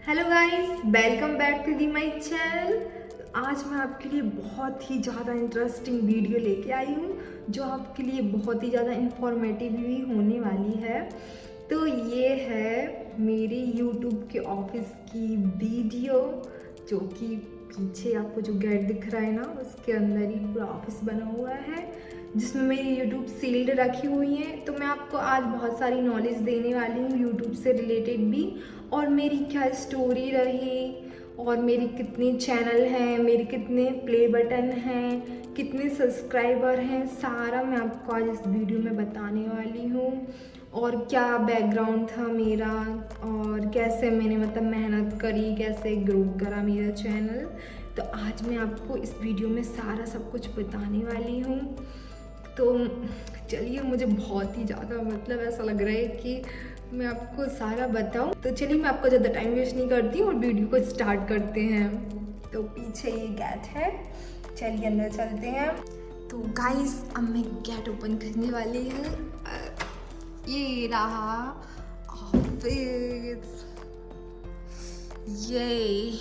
Hello guys, welcome back to the my channel. आज मैं आपके लिए बहुत ही ज़्यादा इंटरेस्टिंग वीडियो लेके आई हूँ जो आपके लिए बहुत ही ज़्यादा इंफॉर्मेटिव भी होने वाली है। तो ये है मेरे यूट्यूब के ऑफिस की वीडियो, जो कि पीछे आपको जो गेट दिख रहा है ना, उसके अंदर ही पूरा ऑफिस बना हुआ है जिसमें मेरी यूट्यूब सील्ड रखी हुई है। तो मैं आपको आज बहुत सारी नॉलेज देने वाली हूँ यूट्यूब से रिलेटेड भी, और मेरी क्या स्टोरी रही, और मेरे कितने चैनल हैं, मेरे कितने प्ले बटन हैं, कितने सब्सक्राइबर हैं, सारा मैं आपको आज इस वीडियो में बताने वाली हूँ। और क्या बैकग्राउंड था मेरा, और कैसे मैंने मतलब मेहनत करी, कैसे ग्रो करा मेरा चैनल। तो आज मैं आपको इस वीडियो में सारा सब कुछ बताने वाली हूँ। तो चलिए, मुझे बहुत ही ज़्यादा मतलब ऐसा लग रहा है कि मैं आपको सारा बताऊं। तो चलिए, मैं आपको ज़्यादा टाइम वेस्ट नहीं करती हूँ और वीडियो को स्टार्ट करते हैं। तो पीछे ये गेट है, चलिए अंदर चलते हैं। तो गाइस, अब मैं गेट ओपन करने वाली हूँ। ये रहा ऑफिस, ये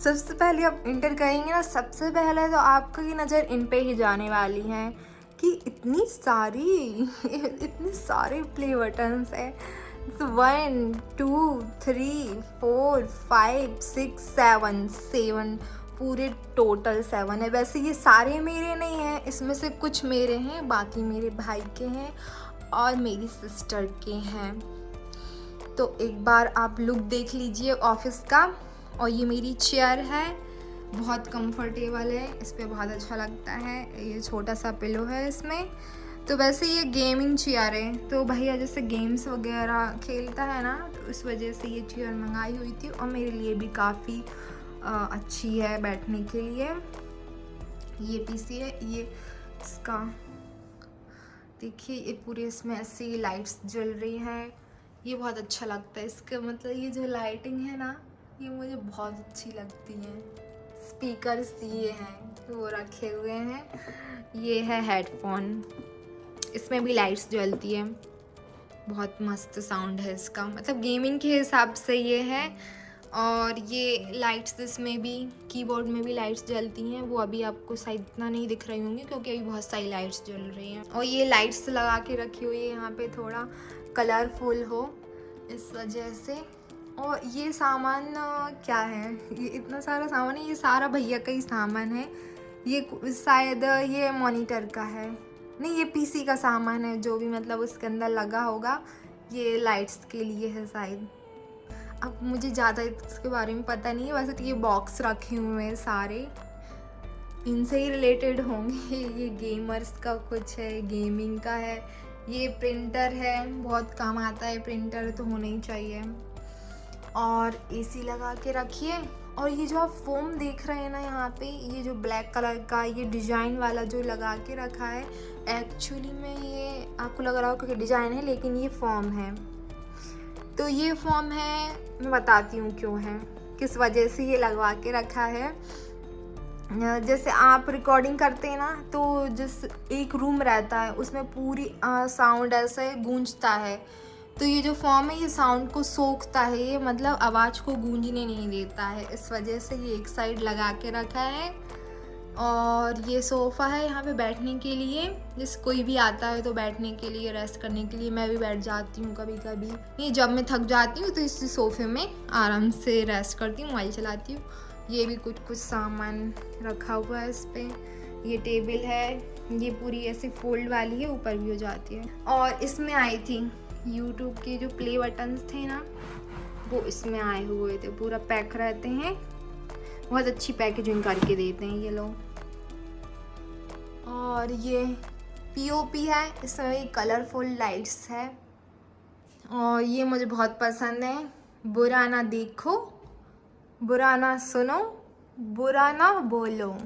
सबसे पहले आप इंटर करेंगे ना, सबसे पहले तो आपकी नज़र इन पे ही जाने वाली है कि इतनी सारे प्ले बटन्स है। 1 2 3 4 5 6 7 पूरे टोटल 7 है। वैसे ये सारे मेरे नहीं हैं, इसमें से कुछ मेरे हैं, बाकी मेरे भाई के हैं और मेरी सिस्टर के हैं। तो एक बार आप लुक देख लीजिए ऑफिस का। और ये मेरी चेयर है, बहुत कंफर्टेबल है, इस पर बहुत अच्छा लगता है। ये छोटा सा पिलो है इसमें। तो वैसे ये गेमिंग चेयर है, तो भैया जैसे गेम्स वगैरह खेलता है ना, तो इस वजह से ये चेयर मंगाई हुई थी और मेरे लिए भी काफ़ी अच्छी है बैठने के लिए। ये पीसी है, ये इसका देखिए, ये पूरे इसमें ऐसी लाइट्स जल रही हैं, ये बहुत अच्छा लगता है। इसका मतलब ये जो लाइटिंग है ना, ये मुझे बहुत अच्छी लगती है। स्पीकर्स ये हैं वो रखे हुए हैं। ये है हेडफोन, इसमें भी लाइट्स जलती है, बहुत मस्त साउंड है इसका, मतलब गेमिंग के हिसाब से ये है। और ये लाइट्स इसमें भी, कीबोर्ड में भी लाइट्स जलती हैं, वो अभी आपको शायद इतना नहीं दिख रही होंगी क्योंकि अभी बहुत सारी लाइट्स जल रही हैं। और ये लाइट्स लगा के रखी हुई है यहाँ पे, थोड़ा कलरफुल हो इस वजह से। और ये सामान क्या है, ये इतना सारा सामान है, ये सारा भैया का ही सामान है। ये शायद ये मॉनिटर का है, नहीं ये पीसी का सामान है, जो भी मतलब उसके अंदर लगा होगा, ये लाइट्स के लिए है शायद। अब मुझे ज़्यादा इसके बारे में पता नहीं है। वैसे तो ये बॉक्स रखे हुए हैं सारे, इनसे ही रिलेटेड होंगे। ये गेमर्स का कुछ है, गेमिंग का है। ये प्रिंटर है, बहुत काम आता है, प्रिंटर तो होना ही चाहिए। और एसी लगा के रखिए। और ये जो आप फोम देख रहे हैं ना यहाँ पे, ये जो ब्लैक कलर का ये डिज़ाइन वाला जो लगा के रखा है, एक्चुअली में ये आपको लग रहा होगा कि डिज़ाइन है, लेकिन ये फॉर्म है। तो ये फॉर्म है, मैं बताती हूँ क्यों है, किस वजह से ये लगवा के रखा है। जैसे आप रिकॉर्डिंग करते हैं ना, तो जिस एक रूम रहता है उसमें पूरी साउंड ऐसे गूंजता है। तो ये जो फॉर्म है, ये साउंड को सोखता है, ये मतलब आवाज़ को गूंजने नहीं देता है, इस वजह से ये एक साइड लगा के रखा है। और ये सोफ़ा है यहाँ पे बैठने के लिए, जैसे कोई भी आता है तो बैठने के लिए, रेस्ट करने के लिए। मैं भी बैठ जाती हूँ कभी कभी, ये जब मैं थक जाती हूँ तो इस सोफ़े में आराम से रेस्ट करती हूँ, मोबाइल चलाती हूँ। ये भी कुछ सामान रखा हुआ है इस पर। ये टेबल है, ये पूरी ऐसे फोल्ड वाली है, ऊपर भी हो जाती है। और इसमें आई थी यूट्यूब के जो प्ले बटन्स थे ना, वो इसमें आए हुए थे, पूरा पैक रहते हैं, बहुत अच्छी पैकेजिंग करके देते हैं ये लोग। और ये पीओपी है, इसमें कलरफुल लाइट्स है, और ये मुझे बहुत पसंद है। बुरा ना देखो, बुरा ना सुनो, बुरा ना बोलो,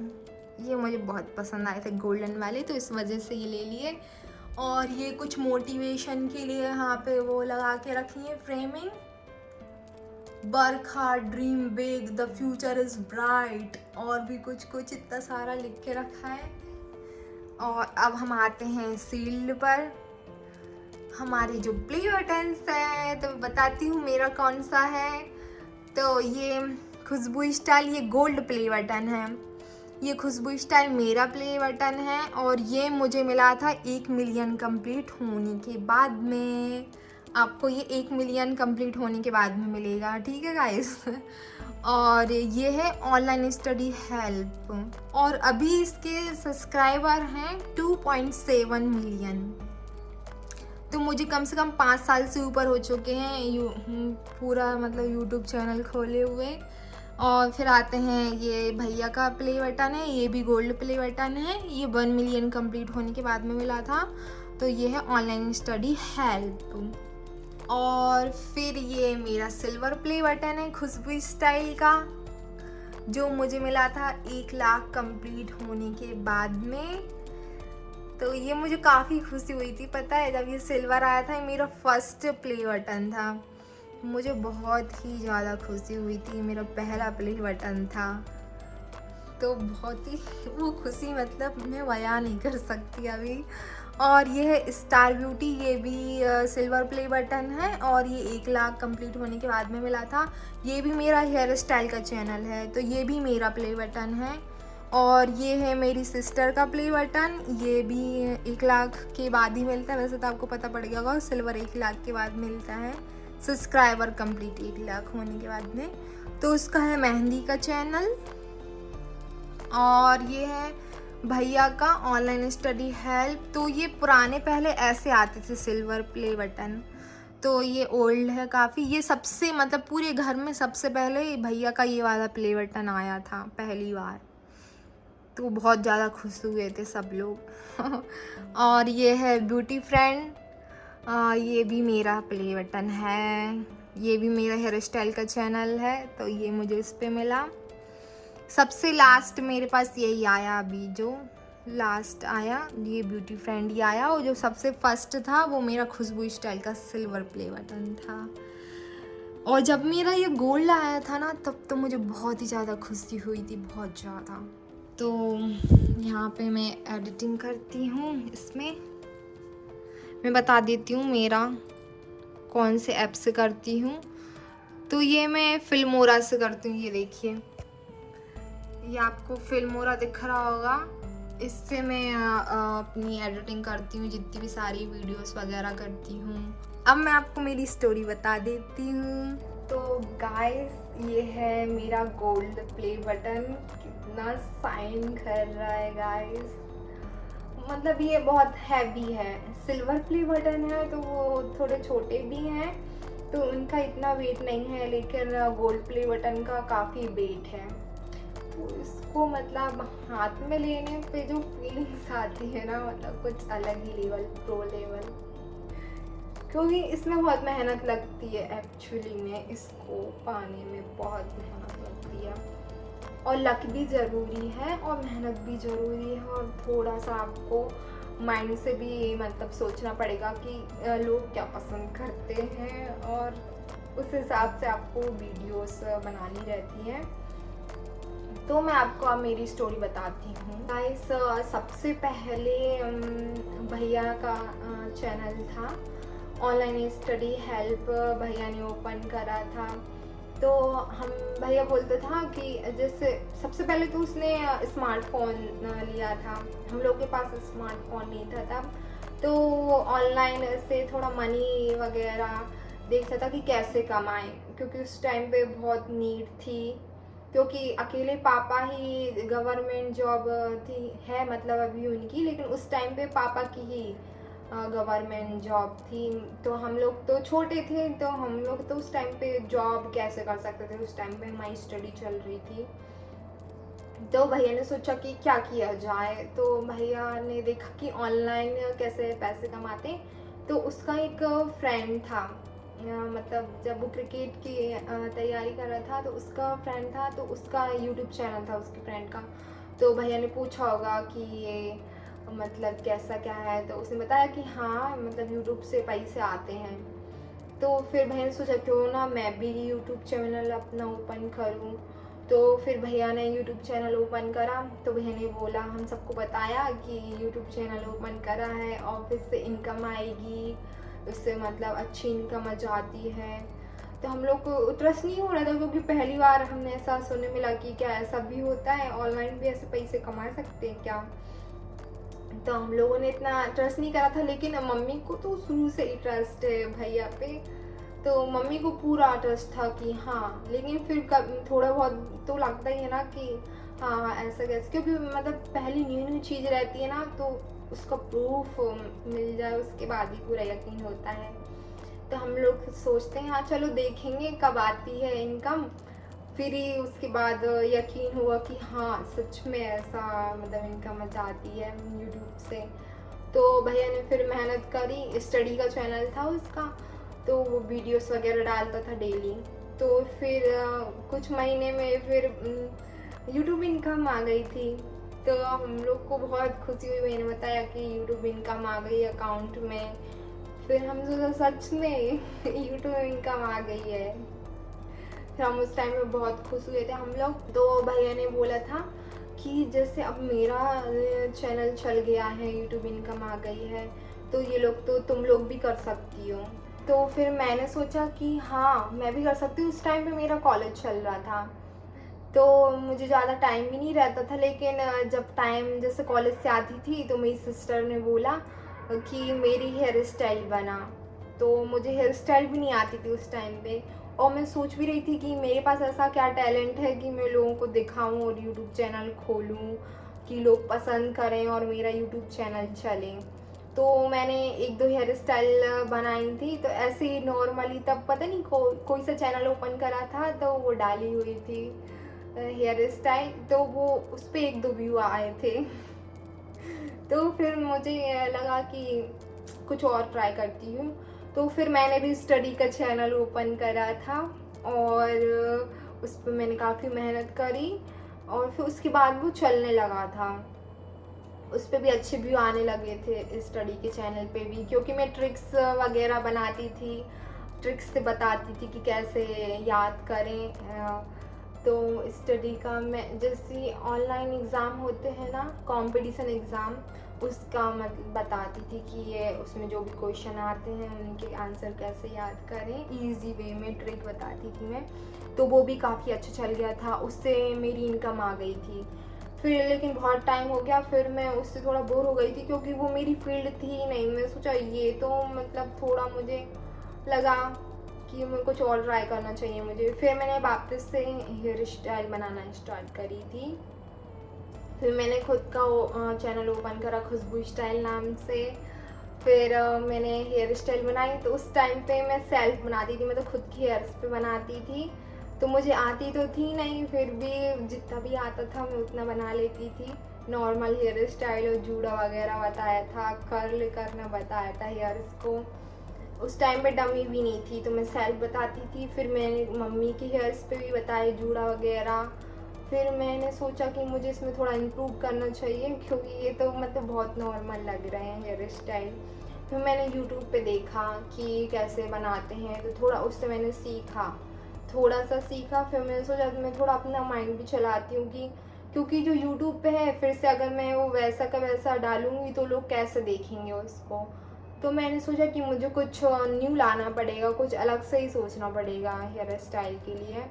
ये मुझे बहुत पसंद आए थे गोल्डन वाले, तो इस वजह से ये ले लिए। और ये कुछ मोटिवेशन के लिए यहाँ पे वो लगा के रखी है framing. Work hard, dream big, the future is bright, और भी कुछ इतना सारा लिख के रखा है। और अब हम आते हैं सील्ड पर, हमारे जो प्ले बटन्स हैं, तो बताती हूँ मेरा कौन सा है। तो ये खुशबू स्टाइल ये गोल्ड प्ले बटन है, ये खुशबू स्टाइल मेरा प्ले बटन है और ये मुझे मिला था 1 मिलियन कंप्लीट होने के बाद में। आपको ये 1 मिलियन कंप्लीट होने के बाद में मिलेगा, ठीक है गाइस। और ये है ऑनलाइन स्टडी हेल्प और अभी इसके सब्सक्राइबर हैं 2.7 मिलियन। तो मुझे कम से कम 5 साल से ऊपर हो चुके हैं पूरा मतलब यूट्यूब चैनल खोले हुए। और फिर आते हैं ये भैया का प्ले बटन है, ये भी गोल्ड प्ले बटन है, ये 1 मिलियन कंप्लीट होने के बाद में मिला था। तो ये है ऑनलाइन स्टडी हेल्प। और फिर ये मेरा सिल्वर प्ले बटन है खुशबू स्टाइल का, जो मुझे मिला था 1 लाख कंप्लीट होने के बाद में। तो ये मुझे काफ़ी खुशी हुई थी, पता है जब ये सिल्वर आया था, ये मेरा फर्स्ट प्ले बटन था, मुझे बहुत ही ज़्यादा खुशी हुई थी, मेरा पहला प्ले बटन था। तो बहुत ही वो खुशी मतलब मैं बयां नहीं कर सकती अभी। और ये है स्टार ब्यूटी, ये भी सिल्वर प्ले बटन है और ये 1 लाख कंप्लीट होने के बाद में मिला था। ये भी मेरा हेयर स्टाइल का चैनल है, तो ये भी मेरा प्ले बटन है। और ये है मेरी सिस्टर का प्ले बटन, ये भी 1 लाख के बाद ही मिलता है, वैसे तो आपको पता पड़ गया होगा, सिल्वर 1 लाख के बाद मिलता है, सब्सक्राइबर कंप्लीट 1 लाख होने के बाद में। तो उसका है मेहंदी का चैनल। और ये है भैया का ऑनलाइन स्टडी हेल्प। तो ये पुराने पहले ऐसे आते थे सिल्वर प्ले बटन, तो ये ओल्ड है काफ़ी। ये सबसे मतलब पूरे घर में सबसे पहले भैया का ये वाला प्ले बटन आया था पहली बार, तो बहुत ज़्यादा खुश हुए थे सब लोग। और ये है ब्यूटी फ्रेंड, ये भी मेरा प्ले बटन है, ये भी मेरा हेयर स्टाइल का चैनल है, तो ये मुझे इस पे मिला। सबसे लास्ट मेरे पास यही आया, अभी जो लास्ट आया ये ब्यूटी फ्रेंड ही आया, और जो सबसे फर्स्ट था वो मेरा खुशबू स्टाइल का सिल्वर प्ले बटन था। और जब मेरा ये गोल्ड आया था ना, तब तो मुझे बहुत ही ज़्यादा खुशी हुई थी, बहुत ज़्यादा। तो यहाँ पे मैं एडिटिंग करती हूँ, इसमें मैं बता देती हूँ मेरा कौन से ऐप से करती हूँ। तो ये मैं फिल्मोरा से करती हूँ, ये देखिए, ये आपको फिल्मोरा दिख रहा होगा, इससे मैं अपनी एडिटिंग करती हूँ, जितनी भी सारी वीडियोस वगैरह करती हूँ। अब मैं आपको मेरी स्टोरी बता देती हूँ। तो गाइस ये है मेरा गोल्ड प्ले बटन, कितना शाइन कर रहा है गाइस, मतलब ये बहुत हैवी है। सिल्वर प्ले बटन है तो वो थोड़े छोटे भी हैं, तो उनका इतना वेट नहीं है, लेकिन गोल्ड प्ले बटन का काफ़ी वेट है। तो इसको मतलब हाथ में लेने पे जो फीलिंग्स आती है ना, मतलब कुछ अलग ही लेवल, प्रो लेवल, क्योंकि इसमें बहुत मेहनत लगती है। एक्चुअली में इसको पाने में बहुत मेहनत लगती है, और लक भी ज़रूरी है और मेहनत भी ज़रूरी है, और थोड़ा सा आपको माइंड से भी मतलब सोचना पड़ेगा कि लोग क्या पसंद करते हैं, और उस हिसाब से आपको वीडियोस बनानी रहती हैं। तो मैं आपको अब मेरी स्टोरी बताती हूँ गाइस। सबसे पहले भैया का चैनल था, ऑनलाइन स्टडी हेल्प भैया ने ओपन करा था। तो हम भैया बोलता था कि जैसे सबसे पहले तो उसने स्मार्टफोन लिया था, हम लोग के पास स्मार्टफोन नहीं था तब, तो ऑनलाइन से थोड़ा मनी वगैरह देखता था कि कैसे कमाएं, क्योंकि उस टाइम पे बहुत नीड थी, क्योंकि अकेले पापा ही गवर्नमेंट जॉब थी है मतलब अभी उनकी, लेकिन उस टाइम पे पापा की ही गवर्नमेंट जॉब थी। तो हम लोग तो छोटे थे, तो हम लोग तो उस टाइम पे जॉब कैसे कर सकते थे, उस टाइम पे हमारी स्टडी चल रही थी। तो भैया ने सोचा कि क्या किया जाए, तो भैया ने देखा कि ऑनलाइन कैसे पैसे कमाते। तो उसका एक फ्रेंड था, मतलब जब वो क्रिकेट की तैयारी कर रहा था, तो उसका फ्रेंड था, तो उसका यूट्यूब चैनल था उसके फ्रेंड का। तो भैया ने पूछा होगा कि ये मतलब कैसा क्या है, तो उसने बताया कि हाँ मतलब यूट्यूब से पैसे आते हैं। तो फिर भैया ने सोचा क्यों ना मैं भी यूट्यूब चैनल अपना ओपन करूँ। तो फिर भैया ने यूट्यूब चैनल ओपन करा, तो भैया ने बोला, हम सबको बताया कि यूट्यूब चैनल ओपन करा है, ऑफिस से इनकम आएगी, उससे मतलब अच्छी इनकम आ जाती है। तो हम लोग को ट्रस्ट नहीं हो रहा था, क्योंकि पहली बार हमने ऐसा सुनने मिला कि क्या ऐसा भी होता है, ऑनलाइन भी ऐसे पैसे कमा सकते हैं क्या। तो हम लोगों ने इतना ट्रस्ट नहीं करा था, लेकिन मम्मी को तो शुरू से ही ट्रस्ट है भैया पे, तो मम्मी को पूरा ट्रस्ट था कि हाँ। लेकिन फिर थोड़ा बहुत तो लगता ही है ना कि हाँ ऐसा कैसे, क्योंकि मतलब पहली न्यू चीज़ रहती है ना, तो उसका प्रूफ मिल जाए उसके बाद ही पूरा यकीन होता है। तो हम लोग सोचते हैं हाँ चलो देखेंगे कब आती है इनकम, फिर ही उसके बाद यकीन हुआ कि हाँ सच में ऐसा मतलब इनकम आती है यूट्यूब से। तो भैया ने फिर मेहनत करी, स्टडी का चैनल था उसका, तो वो वीडियोस वगैरह डालता था डेली। तो फिर कुछ महीने में फिर यूट्यूब इनकम आ गई थी। तो हम लोग को बहुत खुशी हुई, मैंने बताया कि यूट्यूब इनकम आ गई अकाउंट में। फिर हम सोचा सच में यूट्यूब इनकम आ गई है। फिर हम उस टाइम में बहुत खुश हुए थे हम लोग। तो भैया ने बोला था कि जैसे अब मेरा चैनल चल गया है, यूट्यूब इनकम आ गई है, तो ये लोग तो तुम लोग भी कर सकती हो। तो फिर मैंने सोचा कि हाँ मैं भी कर सकती हूँ। उस टाइम पे मेरा कॉलेज चल रहा था, तो मुझे ज़्यादा टाइम भी नहीं रहता था। लेकिन जब टाइम जैसे कॉलेज से आती थी तो मेरी सिस्टर ने बोला कि मेरी हेयर स्टाइल बना। तो मुझे हेयर स्टाइल भी नहीं आती थी उस टाइम पे, और मैं सोच भी रही थी कि मेरे पास ऐसा क्या टैलेंट है कि मैं लोगों को दिखाऊं और यूट्यूब चैनल खोलूं कि लोग पसंद करें और मेरा यूट्यूब चैनल चले। तो मैंने एक दो हेयर स्टाइल बनाई थी, तो ऐसे ही नॉर्मली, तब पता नहीं कोई सा चैनल ओपन करा था तो वो डाली हुई थी हेयर स्टाइल, तो वो उस पर एक दो व्यू आए थे। तो फिर मुझे लगा कि कुछ और ट्राई करती हूँ। तो फिर मैंने भी स्टडी का चैनल ओपन करा था, और उस पर मैंने काफ़ी मेहनत करी, और फिर उसके बाद वो चलने लगा था। उस पर भी अच्छे व्यू आने लगे थे स्टडी के चैनल पे भी, क्योंकि मैं ट्रिक्स वगैरह बनाती थी, ट्रिक्स से बताती थी कि कैसे याद करें। तो स्टडी का मैं जैसे ऑनलाइन एग्ज़ाम होते हैं ना, कंपटीशन एग्ज़ाम, उसका मतलब बताती थी कि ये उसमें जो भी क्वेश्चन आते हैं उनके आंसर कैसे याद करें, इजी वे में ट्रिक बताती थी मैं। तो वो भी काफ़ी अच्छा चल गया था, उससे मेरी इनकम आ गई थी। फिर लेकिन बहुत टाइम हो गया, फिर मैं उससे थोड़ा बोर हो गई थी, क्योंकि वो मेरी फील्ड थी ही नहीं। मैं सोचा ये तो मतलब थोड़ा मुझे लगा कि मैं कुछ और ट्राई करना चाहिए मुझे। फिर मैंने वापस से हेयर स्टाइल बनाना स्टार्ट करी थी। फिर मैंने खुद का चैनल ओपन करा खुशबू स्टाइल नाम से। फिर मैंने हेयर स्टाइल बनाई। तो उस टाइम पे मैं सेल्फ बनाती थी, मैं तो खुद की हेयर्स पे बनाती थी। तो मुझे आती तो थी नहीं, फिर भी जितना भी आता था मैं उतना बना लेती थी। नॉर्मल हेयर स्टाइल और जूड़ा वगैरह बताया था, कर्ल करना बताया था हेयर्स को। उस टाइम पे डमी भी नहीं थी, तो मैं सेल्फ बताती थी। फिर मैंने मम्मी की हेयर्स पे भी बताए जूड़ा वगैरह। फिर मैंने सोचा कि मुझे इसमें थोड़ा इम्प्रूव करना चाहिए, क्योंकि ये तो मतलब बहुत नॉर्मल लग रहे हैं हेयर स्टाइल। फिर मैंने यूट्यूब पे देखा कि कैसे बनाते हैं, तो थोड़ा उससे मैंने सीखा, थोड़ा सा सीखा। फिर मैंने सोचा कि मैं थोड़ा अपना माइंड भी चलाती हूँ कि क्योंकि जो यूट्यूब पे है, फिर से अगर मैं वो वैसा का वैसा डालूँगी तो लोग कैसे देखेंगे उसको। तो मैंने सोचा कि मुझे कुछ न्यू लाना पड़ेगा, कुछ अलग से ही सोचना पड़ेगा हेयर स्टाइल के लिए।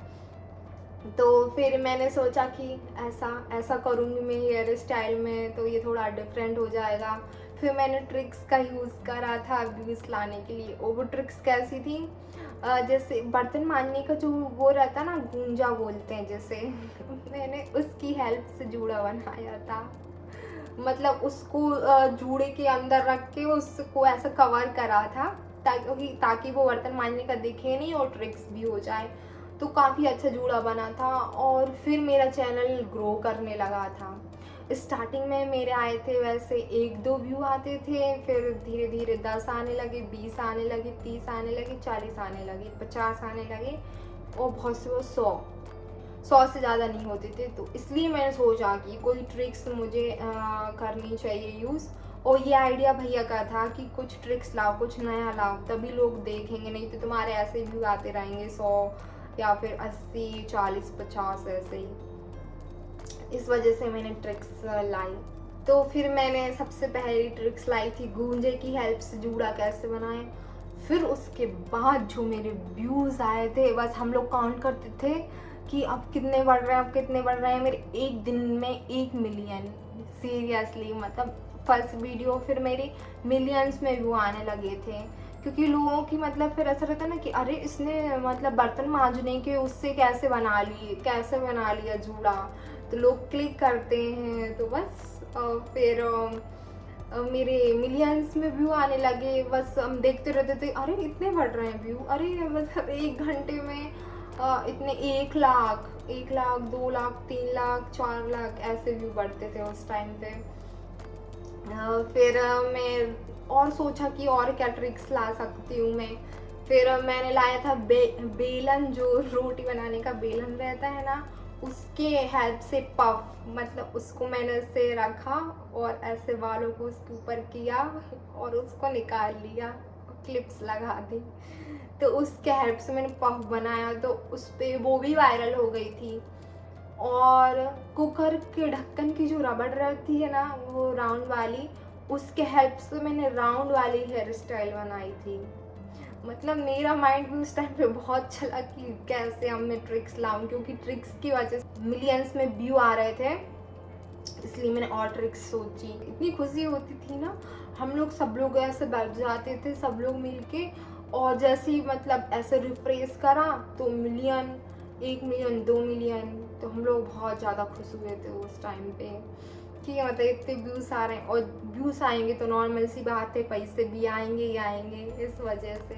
तो फिर मैंने सोचा कि ऐसा ऐसा करूँगी मैं हेयर स्टाइल में, तो ये थोड़ा डिफरेंट हो जाएगा। फिर मैंने ट्रिक्स का यूज़ करा था व्यूज़ लाने के लिए। और वो ट्रिक्स कैसी थी, जैसे बर्तन मांजने का जो वो रहता ना, गूंजा बोलते हैं जैसे मैंने उसकी हेल्प से जूड़ा बनाया था। मतलब उसको जूड़े के अंदर रख के उसको ऐसा कवर करा था, ताकि वो बर्तन मांजने का दिखे नहीं और ट्रिक्स भी हो जाए। तो काफ़ी अच्छा जूड़ा बना था, और फिर मेरा चैनल ग्रो करने लगा था। स्टार्टिंग में मेरे आए थे वैसे एक दो व्यू आते थे, फिर धीरे धीरे 10 आने लगे, 20 आने लगे, 30 आने लगे, 40 आने लगे, 50 आने लगे, और बहुत से वो 100 से ज़्यादा नहीं होते थे। तो इसलिए मैंने सोचा कि कोई ट्रिक्स मुझे करनी चाहिए यूज़। और ये आइडिया भैया का था कि कुछ ट्रिक्स लाओ, कुछ नया लाओ, तभी लोग देखेंगे, नहीं तो तुम्हारे ऐसे व्यू आते रहेंगे 100 या फिर 80, 40, 50 ऐसे ही। इस वजह से मैंने ट्रिक्स लाई। तो फिर मैंने सबसे पहली ट्रिक्स लाई थी गूंजे की हेल्प से जूड़ा कैसे बनाएं। फिर उसके बाद जो मेरे व्यूज़ आए थे, बस हम लोग काउंट करते थे कि अब कितने बढ़ रहे हैं, अब कितने बढ़ रहे हैं। मेरे एक दिन में 1 मिलियन, सीरियसली मतलब फर्स्ट वीडियो फिर मेरी मिलियंस में व्यू आने लगे थे, क्योंकि लोगों की मतलब फिर ऐसा रहता है ना कि अरे इसने मतलब बर्तन मांजने के उससे कैसे बना लिया जूड़ा, तो लोग क्लिक करते हैं। तो बस फिर मेरे मिलियंस में व्यू आने लगे। बस हम देखते रहते थे, अरे इतने बढ़ रहे हैं व्यू, अरे मतलब 1 घंटे में इतने 1 लाख, 1 लाख, 2 लाख, 3 लाख, 4 लाख ऐसे व्यू बढ़ते थे उस टाइम पे। फिर मैं और सोचा कि और क्या ट्रिक्स ला सकती हूँ मैं। फिर मैंने लाया था बेलन, जो रोटी बनाने का बेलन रहता है ना, उसके हेल्प से पफ, मतलब उसको मैंने ऐसे रखा और ऐसे बालों को उसके ऊपर किया और उसको निकाल लिया, क्लिप्स लगा दी। तो उसके हेल्प से मैंने पफ बनाया, तो उस पर वो भी वायरल हो गई थी। और कुकर के ढक्कन की जो रबड़ रहती है ना, वो राउंड वाली, उसके हेल्प से मैंने राउंड वाली हेयर स्टाइल बनाई थी। मतलब मेरा माइंड भी उस टाइम पे बहुत चला कि कैसे अब मैं ट्रिक्स लाऊं, क्योंकि ट्रिक्स की वजह से मिलियंस में व्यू आ रहे थे, इसलिए मैंने और ट्रिक्स सोची। इतनी खुशी होती थी ना, हम लोग सब लोग ऐसे बैठ जाते थे सब लोग मिलके, और जैसे ही मतलब ऐसे रिफ्रेश करा तो मिलियन, 1 मिलियन, 2 मिलियन, तो हम लोग बहुत ज़्यादा खुश हुए थे उस टाइम पे कि मतलब इतने व्यूज़ आ रहे हैं। और व्यूज़ आएंगे तो नॉर्मल सी बात है, पैसे भी आएंगे ही आएंगे, इस वजह से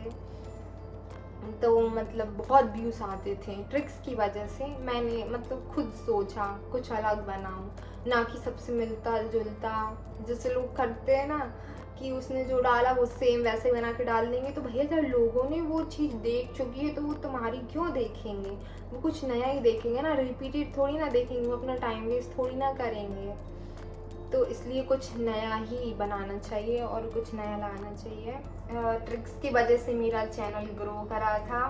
तो मतलब बहुत व्यूज़ आते थे। ट्रिक्स की वजह से मैंने मतलब खुद सोचा कुछ अलग बनाऊं, ना कि सबसे मिलता जुलता जैसे लोग करते हैं ना, कि उसने जो डाला वो सेम वैसे बना के डाल देंगे। तो भैया जब लोगों ने वो चीज़ देख चुकी है तो वो तुम्हारी क्यों देखेंगे, वो कुछ नया ही देखेंगे ना, रिपीटेड थोड़ी ना देखेंगे, वो अपना टाइम वेस्ट थोड़ी ना करेंगे। तो इसलिए कुछ नया ही बनाना चाहिए और कुछ नया लाना चाहिए। ट्रिक्स की वजह से मेरा चैनल ग्रो करा था।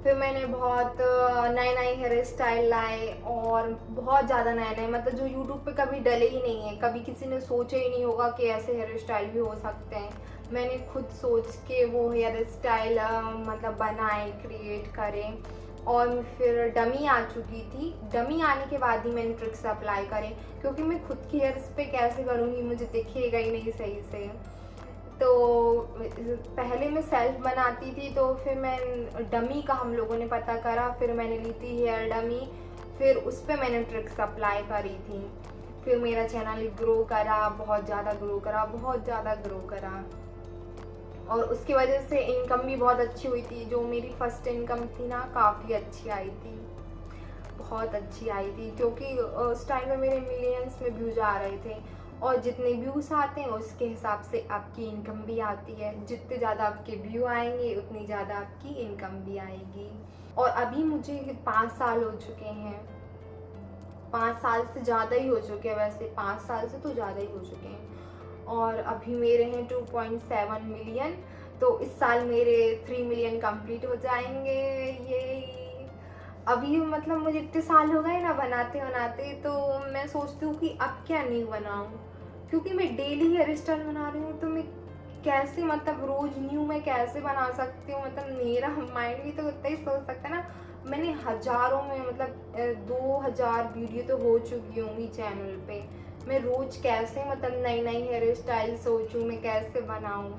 फिर मैंने बहुत नए नए हेयर स्टाइल लाए, और बहुत ज़्यादा नए नए, मतलब जो यूट्यूब पे कभी डले ही नहीं है, कभी किसी ने सोचा ही नहीं होगा कि ऐसे हेयर स्टाइल भी हो सकते हैं। मैंने खुद सोच के वो हेयर स्टाइल मतलब बनाए, क्रिएट करें। और फिर डमी आ चुकी थी, डमी आने के बाद ही मैंने ट्रिक्स अप्लाई करें, क्योंकि मैं खुद की हेयर्स पे कैसे करूँगी, मुझे दिखेगा ही नहीं सही से। तो पहले मैं सेल्फ बनाती थी, तो फिर मैं डमी का हम लोगों ने पता करा, फिर मैंने ली थी हेयर डमी, फिर उस पर मैंने ट्रिक्स अप्लाई करी थी। फिर मेरा चैनल ग्रो करा, बहुत ज़्यादा ग्रो करा, बहुत ज़्यादा ग्रो करा, और उसकी वजह से इनकम भी बहुत अच्छी हुई थी। जो मेरी फर्स्ट इनकम थी ना, काफ़ी अच्छी आई थी, बहुत अच्छी आई थी, क्योंकि उस टाइम में मेरे मिलियंस में व्यूज आ रहे थे। और जितने व्यूज़ आते हैं उसके हिसाब से आपकी इनकम भी आती है, जितने ज़्यादा आपके व्यू आएंगे उतनी ज़्यादा आपकी इनकम भी आएगी। और अभी मुझे 5 साल हो चुके हैं, 5 साल से ज़्यादा ही हो चुके हैं, वैसे 5 साल से तो ज़्यादा ही हो चुके हैं। और अभी मेरे हैं 2.7 मिलियन, तो इस साल मेरे 3 मिलियन कंप्लीट हो जाएंगे। ये अभी मतलब मुझे इतने साल हो गए ना बनाते बनाते, तो मैं सोचती हूँ कि अब क्या न्यू बनाऊँ, क्योंकि मैं डेली हेयर स्टाइल बना रही हूँ, तो मैं कैसे मतलब रोज़ न्यू मैं कैसे बना सकती हूँ। मतलब मेरा माइंड भी तो उतना ही सोच सकता है ना। मैंने हज़ारों में मतलब 2000 वीडियो तो हो चुकी होंगी चैनल पे। मैं रोज़ कैसे मतलब नई नई हेयर स्टाइल सोचूँ, मैं कैसे बनाऊँ।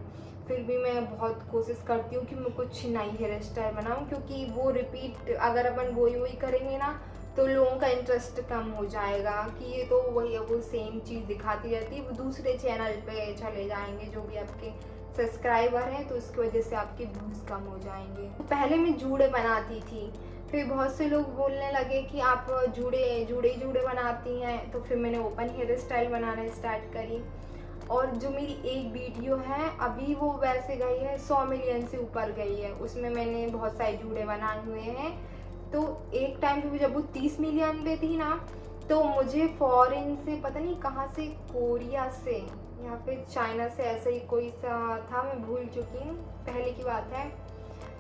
फिर भी मैं बहुत कोशिश करती हूँ कि मैं कुछ नई हेयर स्टाइल बनाऊँ, क्योंकि वो रिपीट अगर अपन वही वही करेंगे ना, तो लोगों का इंटरेस्ट कम हो जाएगा कि ये तो वही वो सेम चीज़ दिखाती रहती है, वो दूसरे चैनल पे चले जाएंगे जो भी आपके सब्सक्राइबर हैं, तो उसकी वजह से आपके व्यूज़ कम हो जाएंगे। तो पहले मैं जूड़े बनाती थी, फिर बहुत से लोग बोलने लगे कि आप जूड़े जूड़े जूड़े बनाती हैं, तो फिर मैंने ओपन हेयर स्टाइल बनाना स्टार्ट करी। और जो मेरी एक वीडियो है अभी वो वैसे गई है 100 मिलियन से ऊपर गई है, उसमें मैंने बहुत सारे जूड़े बनाए हुए हैं। तो एक टाइम पे जब वो 30 मिलियन पे थी ना, तो मुझे फॉरेन से पता नहीं कहाँ से, कोरिया से या फिर चाइना से, ऐसा ही कोई सा था, मैं भूल चुकी हूँ, पहले की बात है।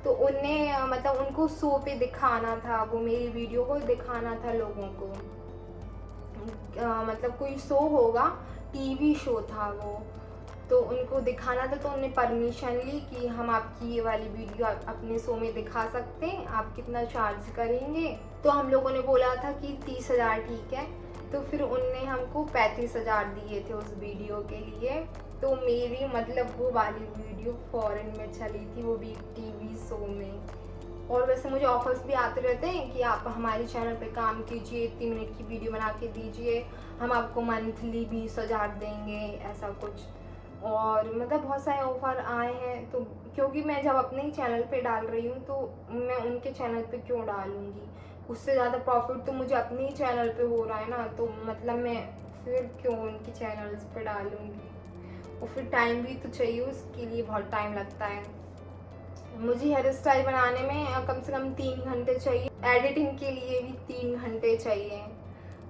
तो उन्हें मतलब उनको शो पे दिखाना था, वो मेरी वीडियो को दिखाना था लोगों को। मतलब कोई शो होगा, टीवी शो था वो, तो उनको दिखाना था, तो उन्होंने परमिशन ली कि हम आपकी ये वाली वीडियो अपने शो में दिखा सकते हैं, आप कितना चार्ज करेंगे। तो हम लोगों ने बोला था कि 30,000 ठीक है। तो फिर उनने हमको 35,000 दिए थे उस वीडियो के लिए। तो मेरी मतलब वो वाली वीडियो फॉरेन में चली थी, वो भी टीवी शो में। और वैसे मुझे ऑफर्स भी आते रहते हैं कि आप हमारे चैनल पे काम कीजिए, 3 मिनट की वीडियो बना के दीजिए, हम आपको मंथली 20,000 देंगे, ऐसा कुछ। और मतलब बहुत सारे ऑफ़र आए हैं। तो क्योंकि मैं जब अपने ही चैनल पे डाल रही हूँ तो मैं उनके चैनल पे क्यों डालूँगी, उससे ज़्यादा प्रॉफिट तो मुझे अपने ही चैनल पे हो रहा है ना। तो मतलब मैं फिर क्यों उनके चैनल्स पे डालूँगी, और फिर टाइम भी तो चाहिए, उसके लिए बहुत टाइम लगता है। मुझे हेयर स्टाइल बनाने में कम से कम 3 घंटे चाहिए, एडिटिंग के लिए भी 3 घंटे चाहिए।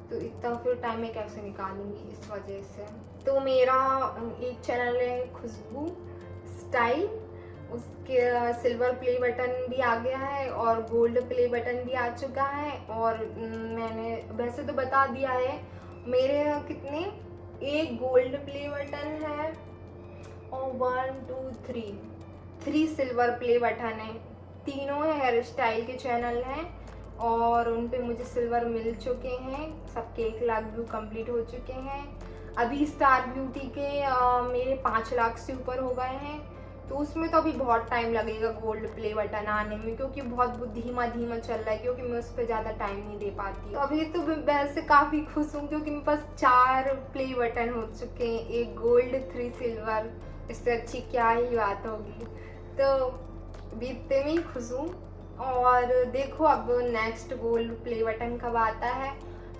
तो इतना फिर टाइम मैं कैसे निकालूंगी, इस वजह से। तो मेरा एक चैनल है खुशबू स्टाइल, उसके सिल्वर प्ले बटन भी आ गया है और गोल्ड प्ले बटन भी आ चुका है। और मैंने वैसे तो बता दिया है मेरे कितने, एक गोल्ड प्ले बटन है और 1 2 3 सिल्वर प्ले बटन है। तीनों हेयर स्टाइल के चैनल हैं और उन पे मुझे सिल्वर मिल चुके हैं, सबके 1 लाख व्यू कंप्लीट हो चुके हैं। अभी स्टार ब्यूटी के मेरे 5 लाख से ऊपर हो गए हैं। तो उसमें तो अभी बहुत टाइम लगेगा गोल्ड प्ले बटन आने में, क्योंकि बहुत धीमा चल रहा है, क्योंकि मैं उस पर ज़्यादा टाइम नहीं दे पाती। तो अभी तो मैं वैसे काफ़ी खुश हूँ, क्योंकि मेरे पास 4 प्ले बटन हो चुके हैं, 1 गोल्ड 3 सिल्वर। इससे अच्छी क्या ही बात होगी। तो अभी इतने में ही खुश हूँ। और देखो अब नेक्स्ट गोल्ड प्ले बटन कब आता है।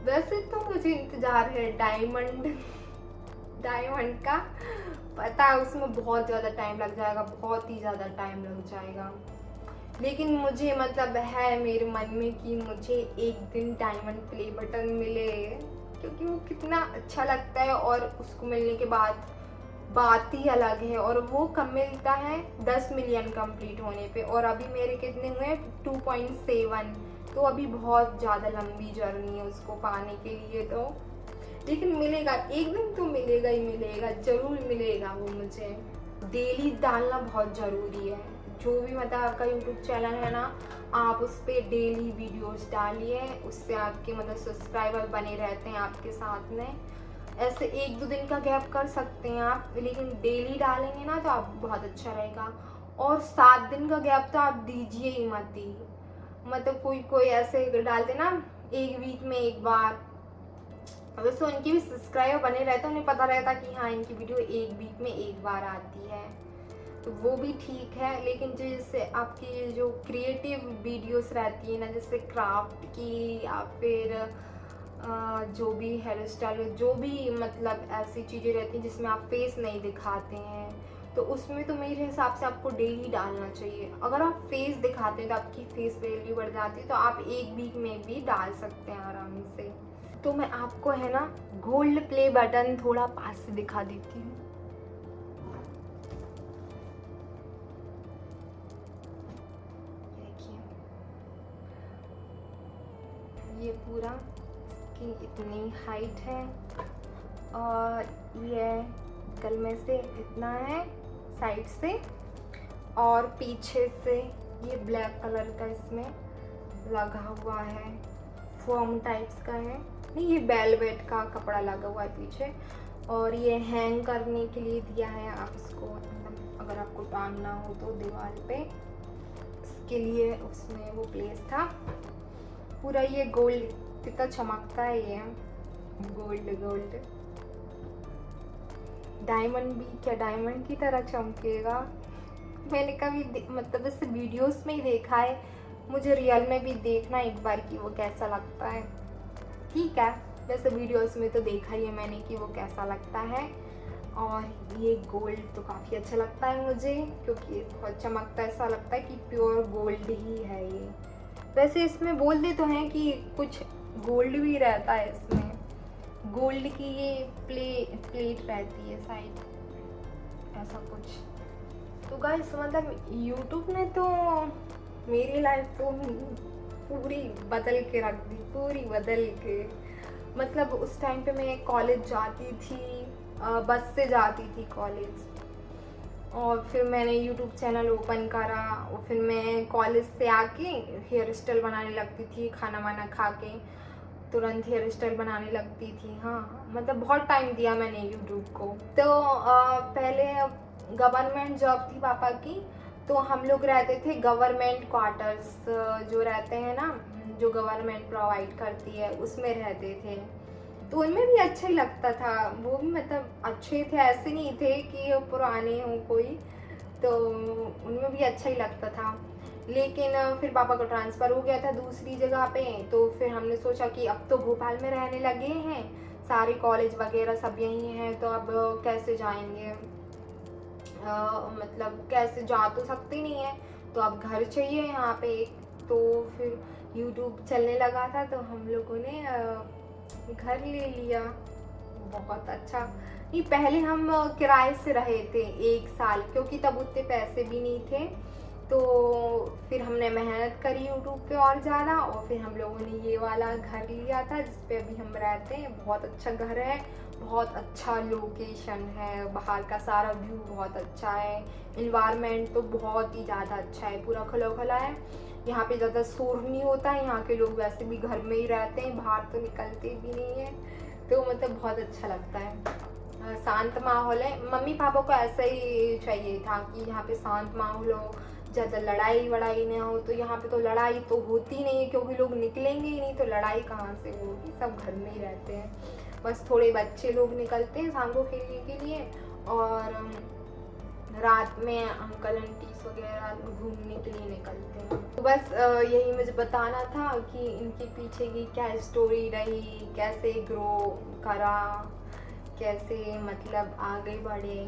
वैसे तो मुझे इंतज़ार है डायमंड का, पता है उसमें बहुत ज़्यादा टाइम लग जाएगा, बहुत ही ज़्यादा टाइम लग जाएगा। लेकिन मुझे मतलब है मेरे मन में कि मुझे एक दिन डायमंड प्ले बटन मिले, क्योंकि वो कितना अच्छा लगता है और उसको मिलने के बाद बात ही अलग है। और वो कब मिलता है, 10 मिलियन कंप्लीट होने पे, और अभी मेरे कितने हुए, 2.7। तो अभी बहुत ज़्यादा लंबी जर्नी है उसको पाने के लिए। तो लेकिन मिलेगा, एक दिन तो मिलेगा ही मिलेगा, ज़रूर मिलेगा वो मुझे। डेली डालना बहुत ज़रूरी है। जो भी मतलब आपका यूट्यूब चैनल है ना, आप उस पर डेली वीडियोस डालिए, उससे आपके मतलब सब्सक्राइबर बने रहते हैं आपके साथ में। ऐसे 1-2 दिन का गैप कर सकते हैं आप, लेकिन डेली डालेंगे ना तो आप बहुत अच्छा रहेगा। और 7 दिन का गैप तो आप दीजिए ही मत ही। मतलब कोई ऐसे डालते ना 1 वीक में 1 बार, वैसे उनकी भी सब्सक्राइबर बने रहते हैं, उन्हें पता रहता कि हाँ इनकी वीडियो 1 वीक में 1 बार आती है, तो वो भी ठीक है। लेकिन जैसे आपकी जो क्रिएटिव वीडियोस रहती है ना, जैसे क्राफ्ट की या फिर जो भी हेयर स्टाइल, जो भी मतलब ऐसी चीज़ें रहती हैं जिसमें आप फेस नहीं दिखाते हैं, तो उसमें तो मेरे हिसाब से आपको डेली डालना चाहिए। अगर आप फेस दिखाते हैं तो आपकी फेस वैल्यू बढ़ जाती है, तो आप 1 वीक में भी डाल सकते हैं आराम से। तो मैं आपको है ना गोल्ड प्ले बटन थोड़ा पास से दिखा देती हूँ। देखिए ये पूरा इसकी इतनी हाइट है और ये गल में से इतना है साइड से, और पीछे से ये ब्लैक कलर का इसमें लगा हुआ है, फॉर्म टाइप्स का है, नहीं ये वेलवेट का कपड़ा लगा हुआ है पीछे। और ये हैंग करने के लिए दिया है, आप इसको मतलब अगर आपको टांगना हो तो दीवार पे, इसके लिए उसमें वो प्लेस था। पूरा ये गोल्ड कितना चमकता है, ये गोल्ड डायमंड भी क्या डायमंड की तरह चमकेगा। मैंने कभी मतलब इस वीडियोस में ही देखा है, मुझे रियल में भी देखना एक बार कि वो कैसा लगता है। ठीक है, वैसे वीडियोस में तो देखा ही है मैंने कि वो कैसा लगता है। और ये गोल्ड तो काफ़ी अच्छा लगता है मुझे, क्योंकि बहुत चमकता है, ऐसा लगता है कि प्योर गोल्ड ही है ये। वैसे इसमें बोलते तो हैं कि कुछ गोल्ड भी रहता है इसमें, गोल्ड की ये प्लेट रहती है साइड, ऐसा कुछ। तो गाइस मतलब यूट्यूब ने तो मेरी लाइफ तो पूरी बदल के रख दी, पूरी बदल के। मतलब उस टाइम पे मैं कॉलेज जाती थी बस से जाती थी कॉलेज। और फिर मैंने यूट्यूब चैनल ओपन करा और फिर मैं कॉलेज से आके हेयर स्टाइल बनाने लगती थी, खाना वाना खा के तुरंत हेयर स्टाइल बनाने लगती थी। हाँ, मतलब बहुत टाइम दिया मैंने यूट्यूब को। तो पहले गवर्नमेंट जॉब थी पापा की, तो हम लोग रहते थे गवर्नमेंट क्वार्टर्स, जो रहते हैं ना, जो गवर्नमेंट प्रोवाइड करती है, उसमें रहते थे। तो उनमें भी अच्छा ही लगता था, वो भी मतलब अच्छे थे, ऐसे नहीं थे कि पुराने हों कोई, तो उनमें भी अच्छा ही लगता था। लेकिन फिर पापा का ट्रांसफ़र हो गया था दूसरी जगह पे, तो फिर हमने सोचा कि अब तो भोपाल में रहने लगे हैं, सारे कॉलेज वगैरह सब यहीं हैं, तो अब कैसे जाएंगे, मतलब कैसे जा तो सकते नहीं है, तो अब घर चाहिए यहाँ पे एक। तो फिर यूट्यूब चलने लगा था, तो हम लोगों ने घर ले लिया। बहुत अच्छा। नहीं, पहले हम किराए से रहे थे 1 साल, क्योंकि तब उतने पैसे भी नहीं थे। तो फिर हमने मेहनत करी यूट्यूब पे और ज़्यादा, और फिर हम लोगों ने ये वाला घर लिया था जिस पे अभी हम रहते हैं। बहुत अच्छा घर है, बहुत अच्छा लोकेशन है, बाहर का सारा व्यू बहुत अच्छा है, इन्वायरमेंट तो बहुत ही ज़्यादा अच्छा है, पूरा खुला खुला है। यहाँ पे ज़्यादा शोर नहीं होता है, यहाँ के लोग वैसे भी घर में ही रहते हैं, बाहर तो निकलते भी नहीं है, तो मतलब बहुत अच्छा लगता है। शांत माहौल है। मम्मी पापा को ऐसा ही चाहिए था कि यहाँ पे शांत माहौल हो, ज़्यादा लड़ाई वड़ाई ना हो। तो यहाँ पे तो लड़ाई तो होती नहीं है, क्योंकि लोग निकलेंगे ही नहीं, तो लड़ाई कहाँ से होगी, सब घर में ही रहते हैं। बस थोड़े बच्चे लोग निकलते हैं शाम को खेलने के लिए, और रात में अंकल आंटीज वगैरह घूमने के लिए निकलते हैं। तो बस यही मुझे बताना था कि इनके पीछे की क्या स्टोरी रही, कैसे ग्रो करा, कैसे मतलब आगे बढ़े,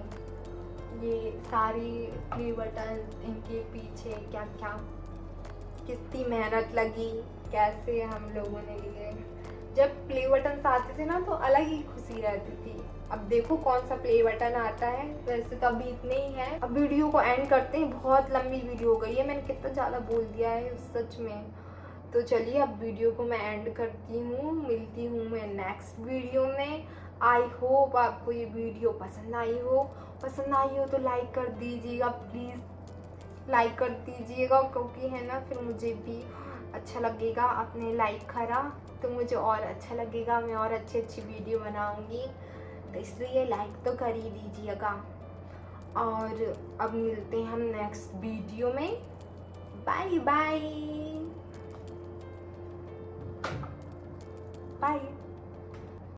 ये सारी प्ले बटन, इनके पीछे क्या क्या कितनी मेहनत लगी, कैसे हम लोगों ने लिए। जब प्ले बटन आते थे ना, तो अलग ही खुशी रहती थी। अब देखो कौन सा प्ले बटन आता है। वैसे तो अभी इतने ही है। अब वीडियो को एंड करते हैं, बहुत लंबी वीडियो हो गई है, मैंने कितना ज़्यादा बोल दिया है सच में। तो चलिए अब वीडियो को मैं एंड करती हूँ, मिलती हूँ मैं नेक्स्ट वीडियो में। आई होप आपको ये वीडियो पसंद आई हो तो लाइक कर दीजिएगा प्लीज़, लाइक कर दीजिएगा, क्योंकि है ना, फिर मुझे भी अच्छा लगेगा। आपने लाइक करा तो मुझे और अच्छा लगेगा, मैं और अच्छी अच्छी वीडियो बनाऊंगी, तो इसलिए लाइक तो कर ही दीजिएगा। और अब मिलते हैं हम नेक्स्ट वीडियो में। Bye bye bye.